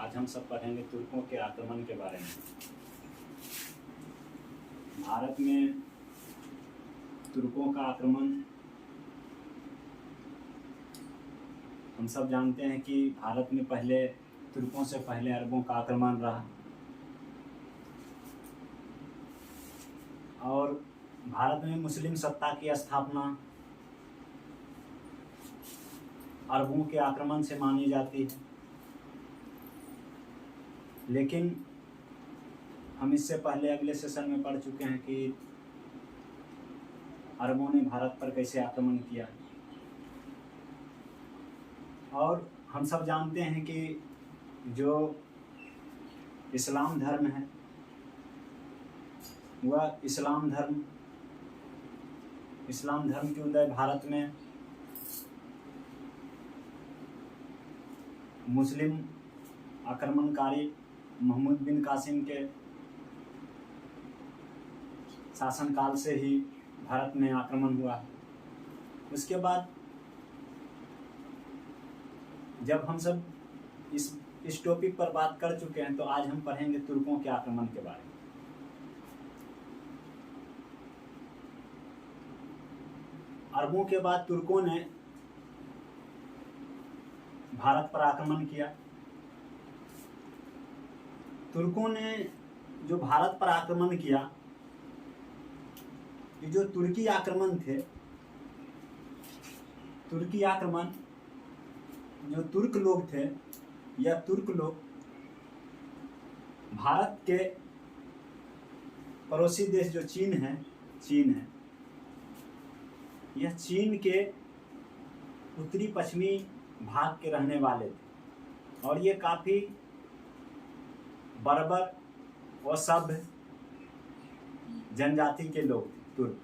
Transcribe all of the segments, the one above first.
आज हम सब पढ़ेंगे तुर्कों के आक्रमण के बारे में। भारत में तुर्कों का आक्रमण, हम सब जानते हैं कि भारत में पहले तुर्कों से पहले अरबों का आक्रमण रहा और भारत में मुस्लिम सत्ता की स्थापना अरबों के आक्रमण से मानी जाती है। लेकिन हम इससे पहले अगले सेशन में पढ़ चुके हैं कि अरबों ने भारत पर कैसे आक्रमण किया और हम सब जानते हैं कि जो इस्लाम धर्म है वह इस्लाम धर्म की उदय भारत में मुस्लिम आक्रमणकारी महमूद बिन कासिम के शासनकाल से ही भारत में आक्रमण हुआ। उसके बाद जब हम सब इस टॉपिक पर बात कर चुके हैं तो आज हम पढ़ेंगे तुर्कों के आक्रमण के बारे में। अरबों के बाद तुर्कों ने भारत पर आक्रमण किया। तुर्कों ने जो भारत पर आक्रमण किया, ये जो तुर्की आक्रमण थे, तुर्की आक्रमण जो तुर्क लोग थे या तुर्क लोग भारत के पड़ोसी देश जो चीन है, यह चीन के उत्तरी पश्चिमी भाग के रहने वाले थे और ये काफ़ी बर्बर और सभ्य जनजाति के लोग थे तुर्क।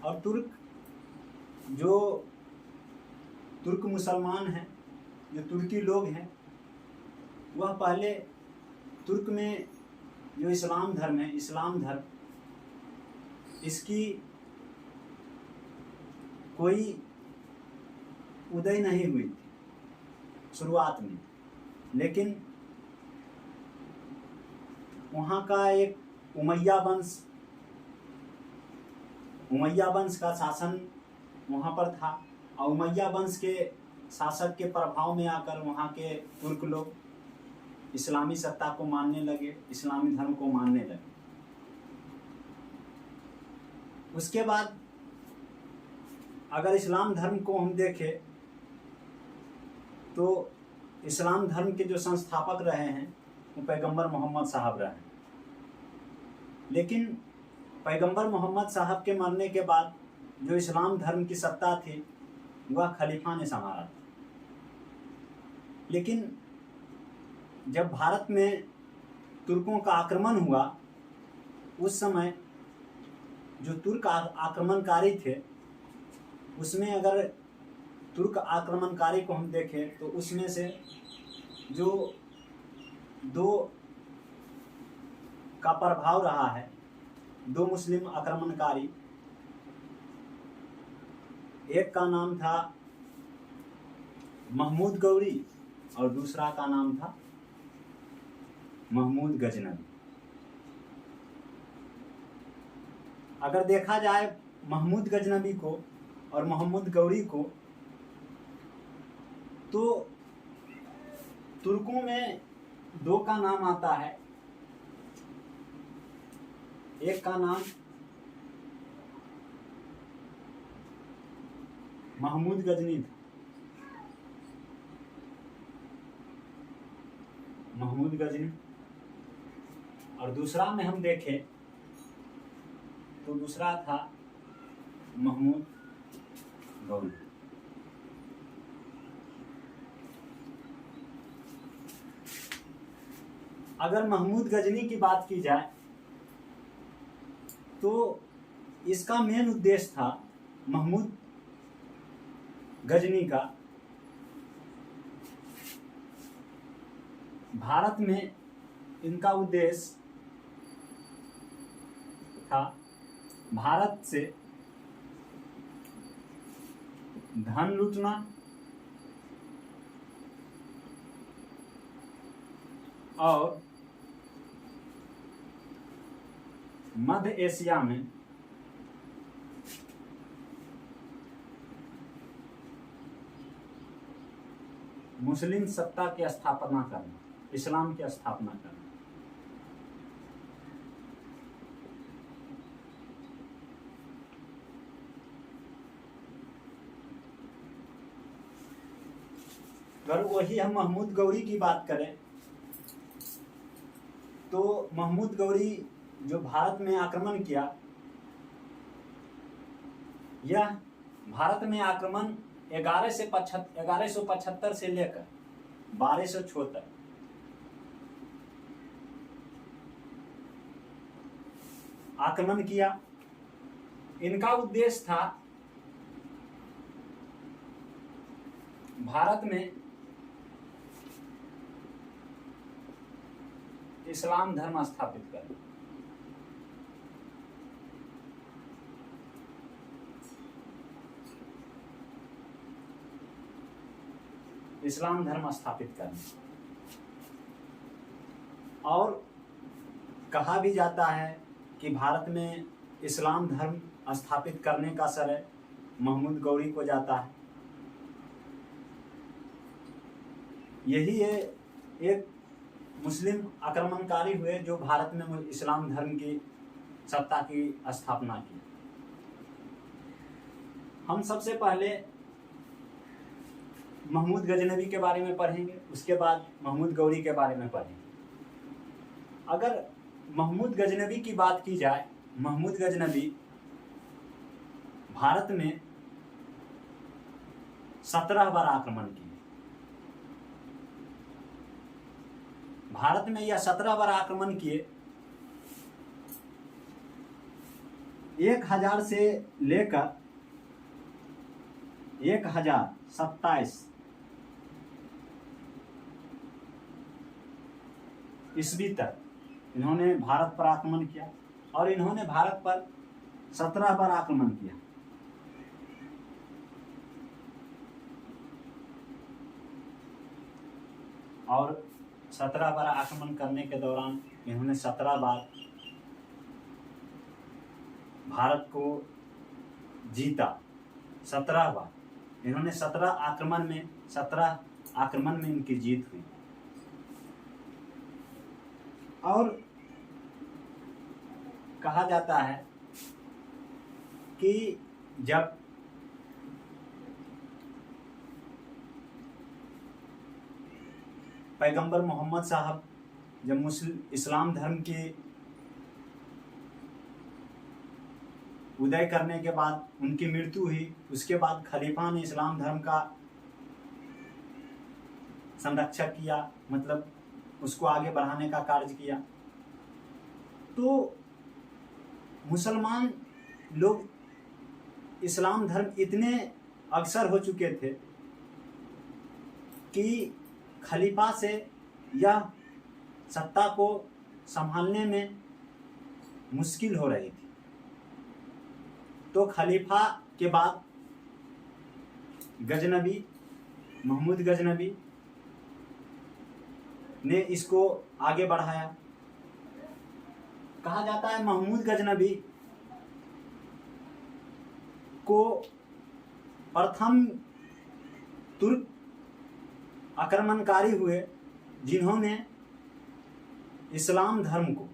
और जो तुर्क मुसलमान हैं, जो तुर्की लोग हैं, वह पहले तुर्क में जो इस्लाम धर्म इसकी कोई उदय नहीं हुई थी शुरुआत में। लेकिन वहाँ का एक उमैया वंश का शासन वहाँ पर था और उमैया वंश के शासक के प्रभाव में आकर वहाँ के तुर्क लोग इस्लामी सत्ता को मानने लगे, इस्लामी धर्म को मानने लगे। उसके बाद अगर इस्लाम धर्म को हम देखें तो इस्लाम धर्म के जो संस्थापक रहे हैं वो पैगंबर मोहम्मद साहब रहे हैं। लेकिन पैगंबर मोहम्मद साहब के मरने के बाद जो इस्लाम धर्म की सत्ता थी वह खलीफा ने संभाला था। लेकिन जब भारत में तुर्कों का आक्रमण हुआ, उस समय जो तुर्क आक्रमणकारी थे उसमें अगर तुर्क आक्रमणकारी को हम देखें तो उसमें से जो दो का प्रभाव रहा है, दो मुस्लिम आक्रमणकारी, एक का नाम था महमूद गौरी और दूसरा का नाम था महमूद गजनवी। अगर देखा जाए महमूद गजनवी को और मोहम्मद गौरी को तो तुर्कों में दो का नाम आता है। एक का नाम महमूद गजनी था, महमूद गजनी, और दूसरा में हम देखें तो दूसरा था महमूद गौरी। अगर महमूद गजनी की बात की जाए तो इसका मेन उद्देश्य था महमूद गजनी का भारत में, इनका उद्देश्य था भारत से धन लूटना और मध्य एशिया में मुस्लिम सत्ता की स्थापना करना, इस्लाम की स्थापना करना। अगर वही हम महमूद गौरी की बात करें तो महमूद गौरी जो भारत में आक्रमण किया, यह भारत में आक्रमण 1175 से लेकर 1276 आक्रमण किया। इनका उद्देश्य था भारत में इस्लाम धर्म स्थापित करना। इस्लाम धर्म स्थापित करना। और कहा भी जाता है कि भारत में इस्लाम धर्म स्थापित करने का श्रेय महमूद गौरी को जाता है। यही एक मुस्लिम आक्रमणकारी हुए जो भारत में इस्लाम धर्म की सत्ता की स्थापना की। हम सबसे पहले महमूद गजनवी के बारे में पढ़ेंगे, उसके बाद महमूद गौरी के बारे में पढ़ेंगे। अगर महमूद गजनवी की बात की जाए, महमूद गजनवी भारत में 17 बार आक्रमण किए। भारत में यह 17 बार आक्रमण किए। 1000 से लेकर 1027 ईस्वी तक इन्होंने भारत पर आक्रमण किया और इन्होंने भारत पर 17 बार आक्रमण किया। और 17 बार आक्रमण करने के दौरान इन्होंने 17 बार भारत को जीता। 17 बार इन्होंने 17 आक्रमण में इनकी जीत हुई। और कहा जाता है कि जब पैगंबर मोहम्मद साहब जब इस्लाम धर्म के उदय करने के बाद उनकी मृत्यु हुई, उसके बाद खलीफा ने इस्लाम धर्म का संरक्षण किया, मतलब उसको आगे बढ़ाने का कार्य किया। तो मुसलमान लोग इस्लाम धर्म इतने अग्रसर हो चुके थे कि खलीफा से यह सत्ता को संभालने में मुश्किल हो रही थी। तो खलीफा के बाद गजनवी, महमूद गजनवी ने इसको आगे बढ़ाया। कहा जाता है महमूद गजनवी को प्रथम तुर्क आक्रमणकारी हुए जिन्होंने इस्लाम धर्म को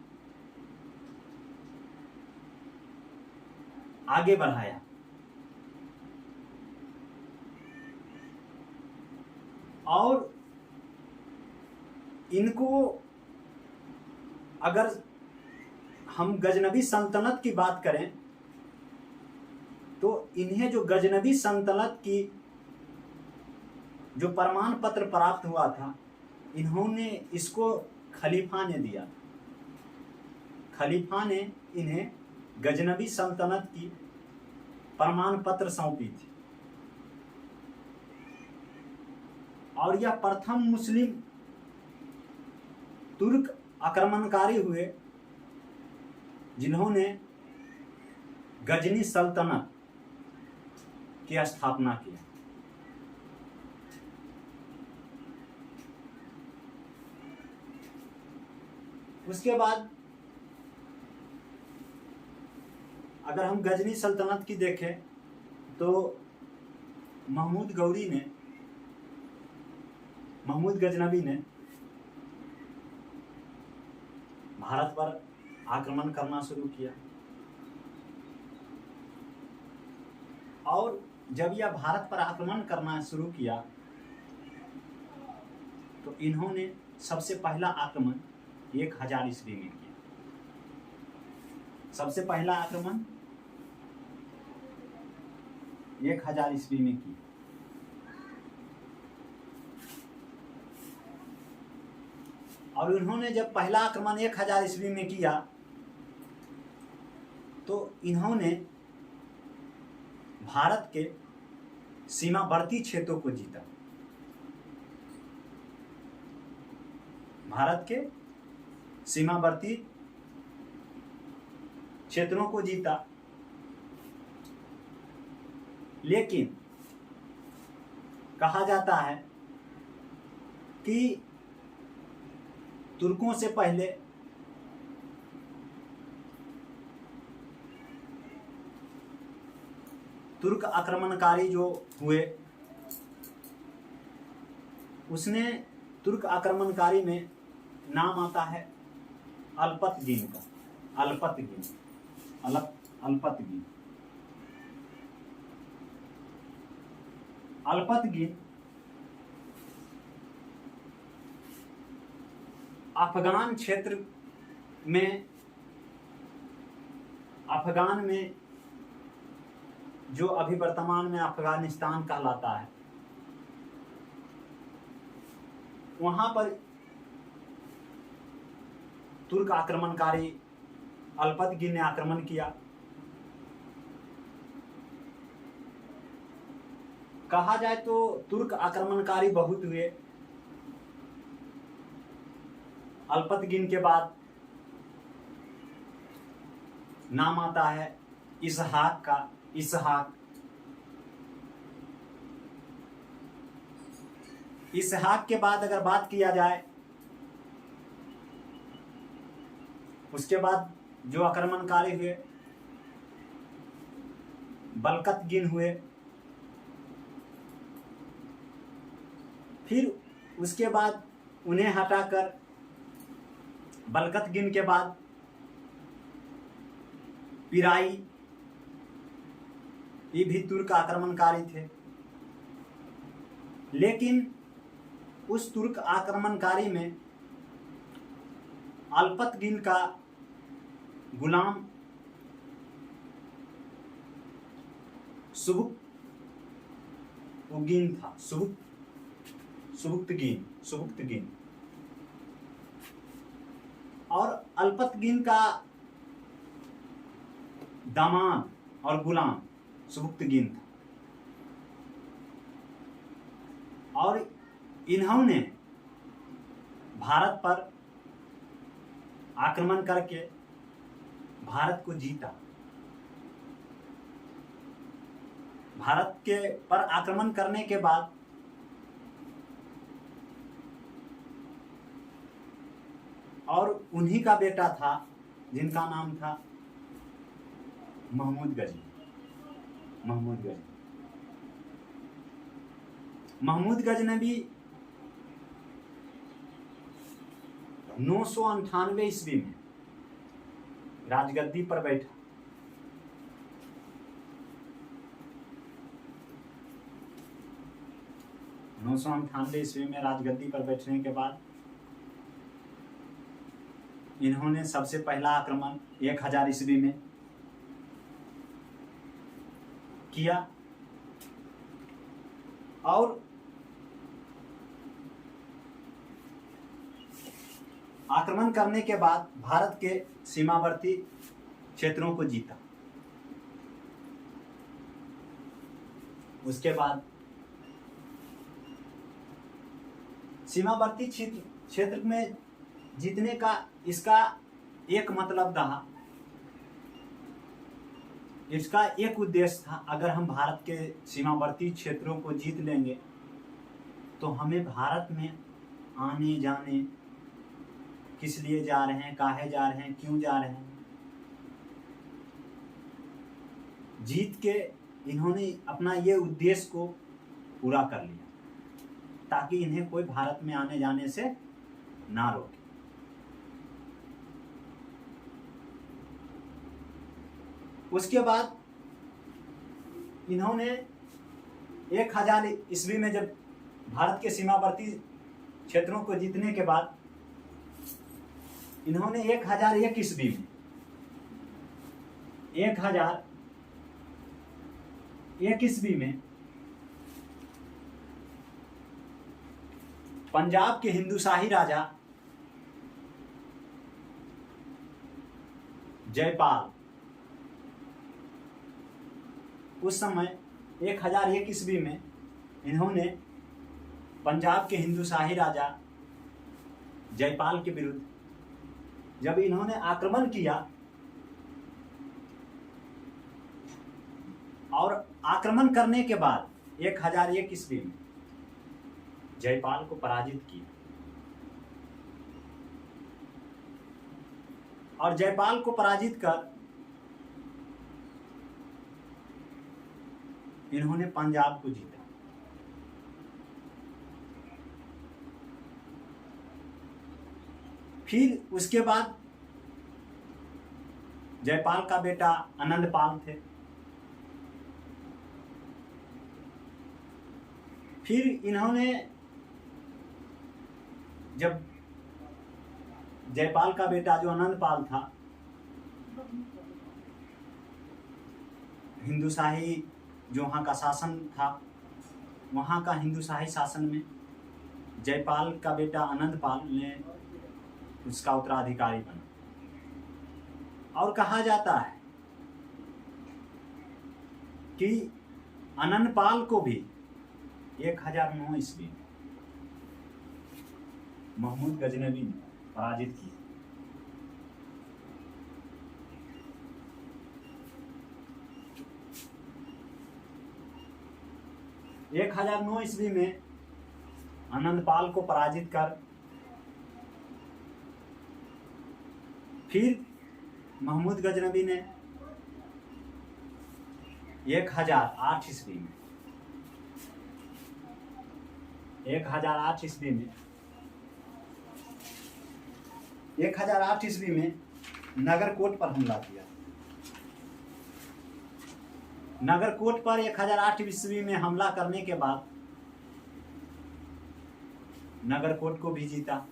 आगे बढ़ाया। और इनको अगर हम गजनवी सल्तनत की बात करें तो इन्हें जो गजनवी सल्तनत की जो प्रमाण पत्र प्राप्त हुआ था, इन्होंने इसको खलीफा ने दिया। खलीफा ने इन्हें गजनवी सल्तनत की प्रमाण पत्र सौंपी थी। और यह प्रथम मुस्लिम तुर्क आक्रमणकारी हुए जिन्होंने गजनी सल्तनत की स्थापना की। उसके बाद अगर हम गजनी सल्तनत की देखें तो महमूद गजनबी ने भारत पर आक्रमण करना शुरू किया, और जब यह भारत पर आक्रमण करना शुरू किया तो इन्होंने सबसे पहला आक्रमण 1000 ईस्वी में किया। सबसे पहला आक्रमण 1000 ईस्वी में किया। और उन्होंने जब पहला आक्रमण 1000 ईस्वी में किया तो इन्होंने भारत के सीमावर्ती क्षेत्रों को जीता। भारत के सीमावर्ती क्षेत्रों को जीता, लेकिन कहा जाता है कि तुर्कों से पहले तुर्क आक्रमणकारी जो हुए, उसने तुर्क आक्रमणकारी में नाम आता है अल्पतगिन का। अल्पतगिन अफगान क्षेत्र में, अफगान में जो अभी वर्तमान में अफगानिस्तान कहलाता है, वहां पर तुर्क आक्रमणकारी अल्पतगिन ने आक्रमण किया। कहा जाए तो तुर्क आक्रमणकारी बहुत हुए। अल्पतगिन के बाद नाम आता है इसहाक का। इसहाक के बाद अगर बात किया जाए, उसके बाद जो आक्रमणकारी हुए बलकतगिन हुए। फिर उसके बाद उन्हें हटाकर बलकतगिन के बाद पिराई, ये भी तुर्क आक्रमणकारी थे। लेकिन उस तुर्क आक्रमणकारी में अल्पतगिन का गुलाम सुबुक्तगिन था। सुबुक्तगिन और अल्पतगिन का दामाद और गुलाम सुबुक्तगिन था। और इन्होंने भारत पर आक्रमण करके भारत को जीता। भारत के पर आक्रमण करने के बाद और उन्हीं का बेटा था जिनका नाम था महमूद गजनी। महमूद गजनबी 998 ईस्वी में राजगद्दी पर बैठा। ईस्वी में राजगद्दी पर बैठने के बाद इन्होंने सबसे पहला आक्रमण 1000 ईस्वी में किया। और आक्रमण करने के बाद भारत के सीमावर्ती क्षेत्रों को जीता। उसके बाद सीमावर्ती क्षेत्र में जीतने का इसका एक मतलब था, इसका एक उद्देश्य था, अगर हम भारत के सीमावर्ती क्षेत्रों को जीत लेंगे तो हमें भारत में आने जाने किस लिए जा रहे हैं, काहे जा रहे हैं, क्यों जा रहे हैं। जीत के इन्होंने अपना ये उद्देश्य को पूरा कर लिया ताकि इन्हें कोई भारत में आने जाने से ना रोके। उसके बाद इन्होंने 1000 ईस्वी में जब भारत के सीमावर्ती क्षेत्रों को जीतने के बाद इन्होंने 1001 ईस्वी में 1001 ईस्वी में पंजाब के हिंदुशाही राजा जयपाल, उस समय 1001 ईस्वी में इन्होंने पंजाब के हिंदुशाही राजा जयपाल के विरुद्ध जब इन्होंने आक्रमण किया और आक्रमण करने के बाद 1001 ईस्वी में जयपाल को पराजित किया और जयपाल को पराजित कर इन्होंने पंजाब को जीता। फिर उसके बाद जयपाल का बेटा आनंदपाल थे। फिर इन्होंने जब जयपाल का बेटा जो आनंदपाल था हिंदुशाही जो वहाँ का शासन था, वहाँ का हिंदुशाही शासन में जयपाल का बेटा आनंदपाल ने उसका उत्तराधिकारी बना। और कहा जाता है कि आनंदपाल को भी 1009 ईस्वी में महमूद गजनवी ने पराजित किया। एक 1009 ईस्वी में आनंदपाल को पराजित कर फिर महमूद गजनवी ने 1008 ईस्वी में 1008 ईस्वी में 1008 ईस्वी में नगरकोट पर हमला किया। नगरकोट पर 1008 ईस्वी में हमला करने के बाद नगरकोट को भी जीता।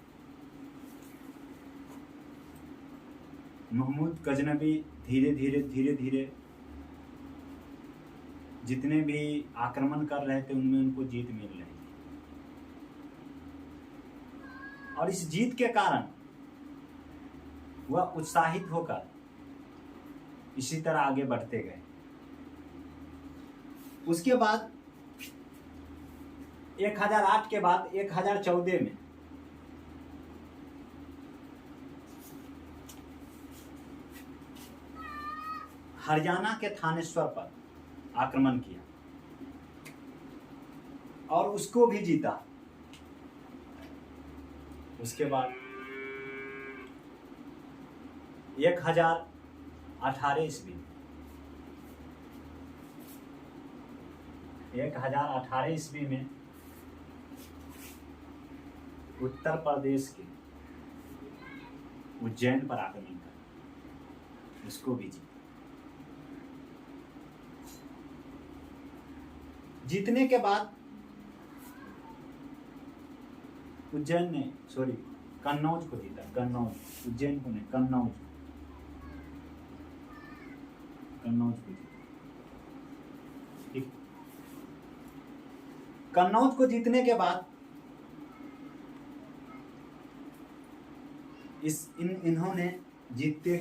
महमूद गजनवी धीरे धीरे जितने भी आक्रमण कर रहे थे उनमें उनको जीत मिल रही थी और इस जीत के कारण वह उत्साहित होकर इसी तरह आगे बढ़ते गए। उसके बाद 1008 के बाद 1014 में हरियाणा के थानेश्वर पर आक्रमण किया और उसको भी जीता। उसके बाद 1018 ईस्वी 1018 ईस्वी में उत्तर प्रदेश के उज्जैन पर आक्रमण कर उसको भी जीता। जीतने के बाद उज्जैन ने कन्नौज को जीता। कन्नौज, उज्जैन को नहीं, कन्नौज को जीता। ठीक, कन्नौज को जीतने के बाद इन्होंने जीतते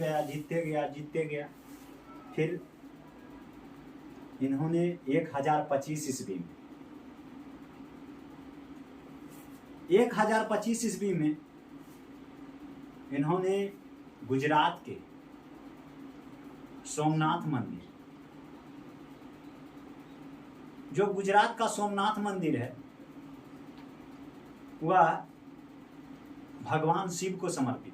गया। फिर इन्होंने 1025 ईस्वी में 1025 ईस्वी में इन्होंने गुजरात के सोमनाथ मंदिर, जो गुजरात का सोमनाथ मंदिर है, वह भगवान शिव को समर्पित।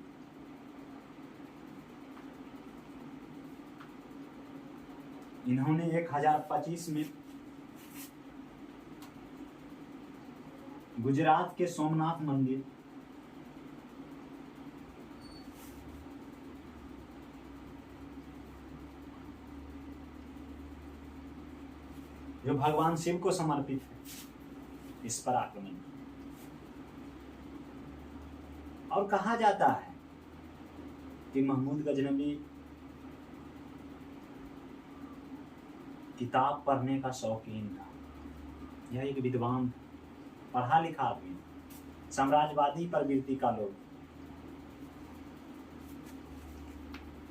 इन्होंने 1025 में गुजरात के सोमनाथ मंदिर, जो भगवान शिव को समर्पित है, इस पर आक्रमण किया। और कहा जाता है कि महमूद गजनवी किताब पढ़ने का शौकीन था। यह एक विद्वान, पढ़ा लिखा आदमी, साम्राज्यवादी प्रवृत्ति का लोग,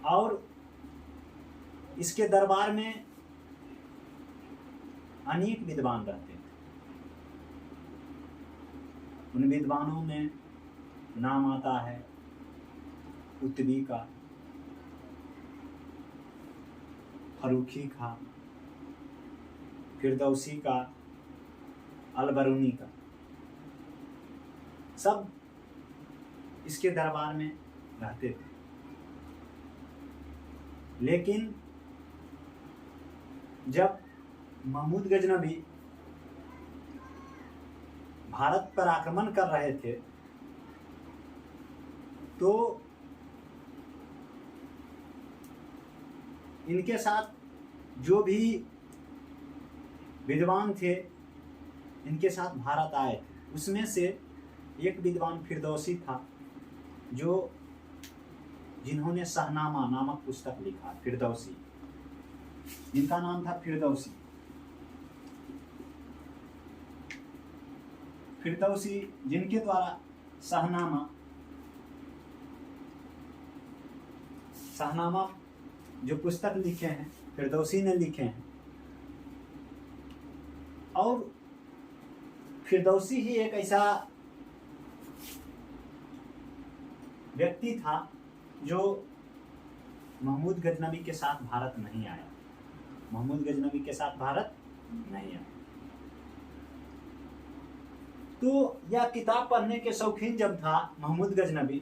और इसके दरबार में अनेक विद्वान रहते थे। उन विद्वानों में नाम आता है कुतुबी का, फरूखी का, फिरदौसी का, अलबरूनी का। सब इसके दरबार में रहते थे। लेकिन जब महमूद गजनवी भारत पर आक्रमण कर रहे थे तो इनके साथ जो भी विद्वान थे, इनके साथ भारत आए थे। उसमें से एक विद्वान फिरदौसी था, जिन्होंने शहनामा नामक पुस्तक लिखा। फिरदौसी, जिनका नाम था फिरदौसी। फिरदौसी जिनके द्वारा शहनामा जो पुस्तक लिखे हैं, फिरदौसी ने लिखे हैं। और फिरदौसी ही एक ऐसा व्यक्ति था जो महमूद गजनवी के साथ भारत नहीं आया। महमूद गजनवी के साथ भारत नहीं आया। तो यह किताब पढ़ने के शौकीन जब था महमूद गजनवी,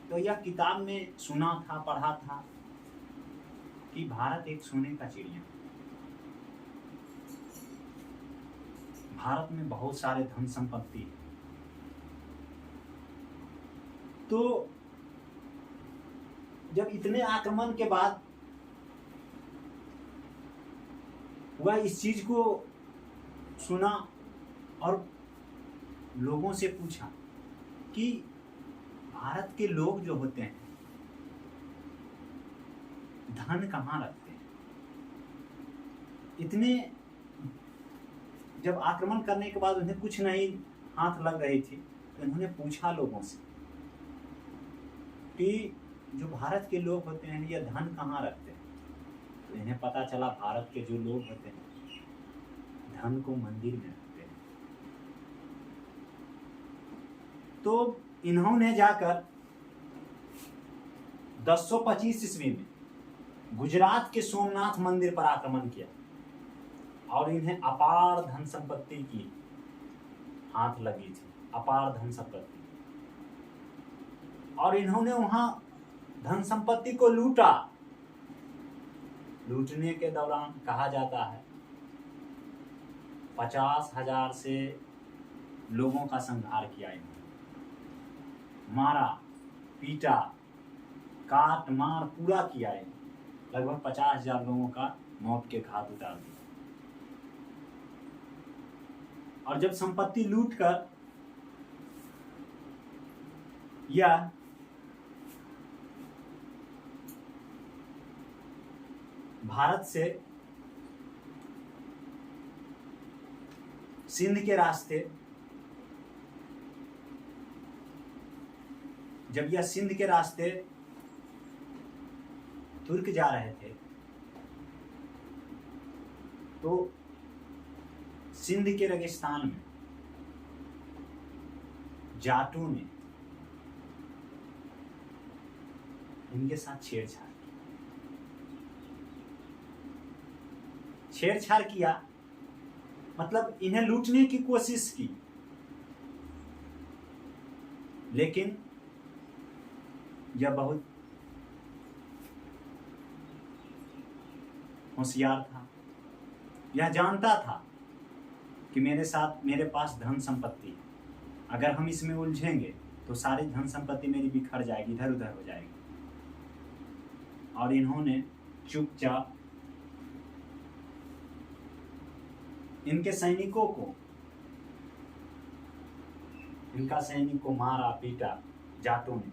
तो यह किताब में सुना था, पढ़ा था कि भारत एक सोने का चिड़िया। भारत में बहुत सारे धन संपत्ति है। तो जब इतने आक्रमण के बाद वह इस चीज को सुना और लोगों से पूछा कि भारत के लोग जो होते हैं धन कहाँ रखते हैं। इतने जब आक्रमण करने के बाद उन्हें कुछ नहीं हाथ लग रही थी, तो उन्होंने पूछा लोगों से कि जो भारत के लोग होते हैं यह धन कहाँ रखते हैं। तो इन्हें पता चला भारत के जो लोग होते हैं धन को मंदिर में रखते हैं। तो इन्होंने जाकर 1025 ईस्वी में गुजरात के सोमनाथ मंदिर पर आक्रमण किया और इन्हें अपार धन संपत्ति की हाथ लगी थी, अपार धन संपत्ति। और इन्होंने वहां धन संपत्ति को लूटा। लूटने के दौरान कहा जाता है 50,000 से लोगों का संहार किया इन्होंने। मारा, पीटा, काट मार पूरा किया है। लगभग 50,000 लोगों का मौत के घाट उतार दिया। और जब संपत्ति लूटकर यह भारत से सिंध के रास्ते, जब यह सिंध के रास्ते तुर्क जा रहे थे तो सिंध के रेगिस्तान में जाटों ने इनके साथ छेड़छाड़ किया। मतलब इन्हें लूटने की कोशिश की। लेकिन यह बहुत होशियार था। यह जानता था कि मेरे पास धन संपत्ति है, अगर हम इसमें उलझेंगे तो सारी धन संपत्ति मेरी बिखर जाएगी, इधर उधर हो जाएगी। और इन्होंने चुपचाप इनके सैनिकों को, इनका सैनिक को मारा पीटा जाटों ने,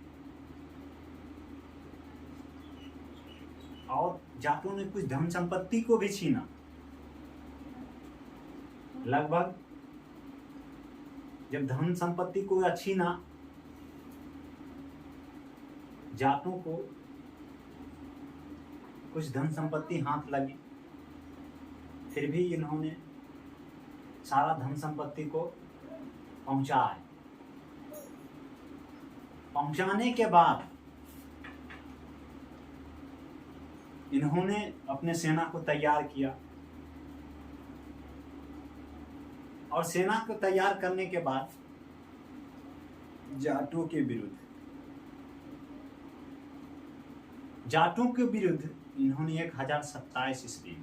और जाटों ने कुछ धन संपत्ति को भी छीना। लगभग जब धन संपत्ति को छीना, जाटों को कुछ धन संपत्ति हाथ लगी, फिर भी इन्होंने सारा धन संपत्ति को पहुंचाया। पहुंचाने के बाद इन्होंने अपने सेना को तैयार किया, और सेना को तैयार करने के बाद जाटों के विरुद्ध इन्होंने 1027 ईस्वी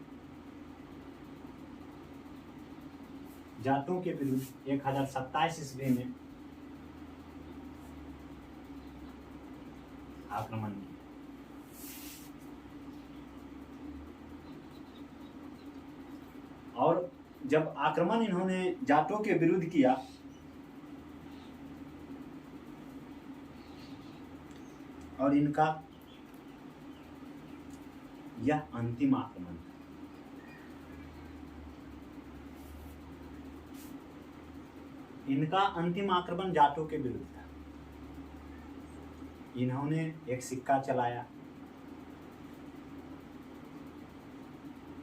जाटों के विरुद्ध 1027 ईस्वी में आक्रमण किया। और जब आक्रमण इन्होंने जाटों के विरुद्ध किया, और इनका यह अंतिम आक्रमण था। इनका अंतिम आक्रमण जाटों के विरुद्ध था। इन्होंने एक सिक्का चलाया,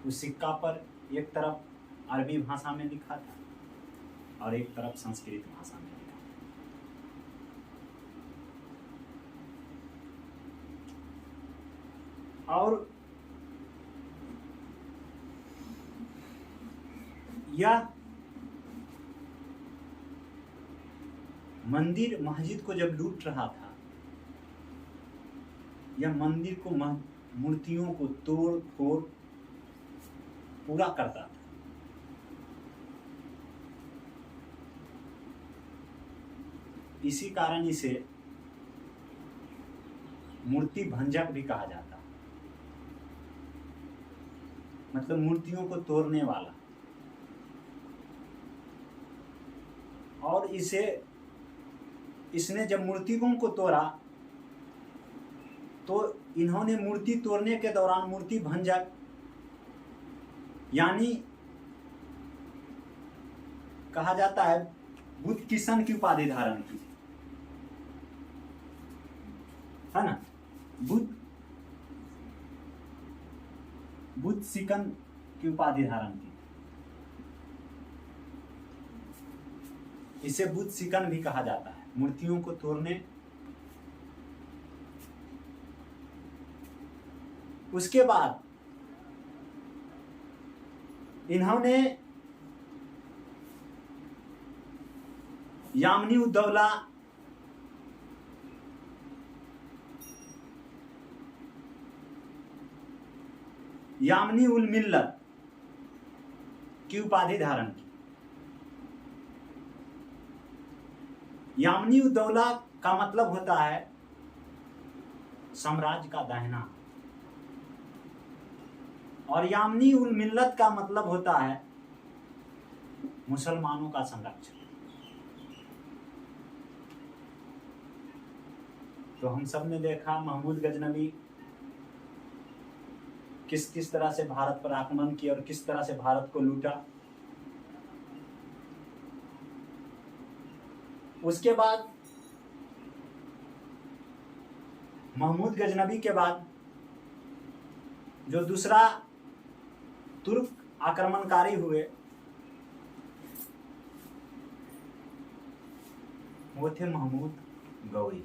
उस सिक्का पर एक तरफ अरबी भाषा में लिखा था और एक तरफ संस्कृत भाषा में लिखा था। और यह मंदिर मस्जिद को जब लूट रहा था, यह मंदिर को मूर्तियों को तोड़ फोड़ पूरा करता था। इसी कारण इसे मूर्ति भंजक भी कहा जाता है, मतलब मूर्तियों को तोड़ने वाला। और इसने जब मूर्तियों को तोड़ा तो इन्होंने मूर्ति तोड़ने के दौरान मूर्ति भंजक यानी कहा जाता है बुद्ध किशन की उपाधि धारण की, है ना। बुद्ध शिकन की उपाधि धारण की, इसे बुद्ध शिकन भी कहा जाता है। मूर्तियों को तोड़ने, उसके बाद इन्होंने यामिनी उद्दौला यामिनी उल मिल्लत की उपाधि धारण की। यामिनी उद्दौला का मतलब होता है साम्राज्य का दाहिना, और यामिनी उल मिल्लत का मतलब होता है मुसलमानों का संरक्षक। तो हम सब ने देखा महमूद गजनवी किस तरह से भारत पर आक्रमण किया और किस तरह से भारत को लूटा। उसके बाद महमूद गजनवी के बाद जो दूसरा तुर्क आक्रमणकारी हुए वो थे महमूद गौरी।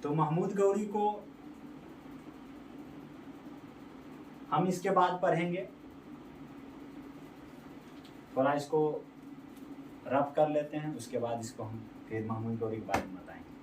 तो महमूद गौरी को हम इसके बाद पढ़ेंगे, थोड़ा इसको रब कर लेते हैं, उसके बाद इसको हम फिर महमूद गौरी के बारे में बताएंगे।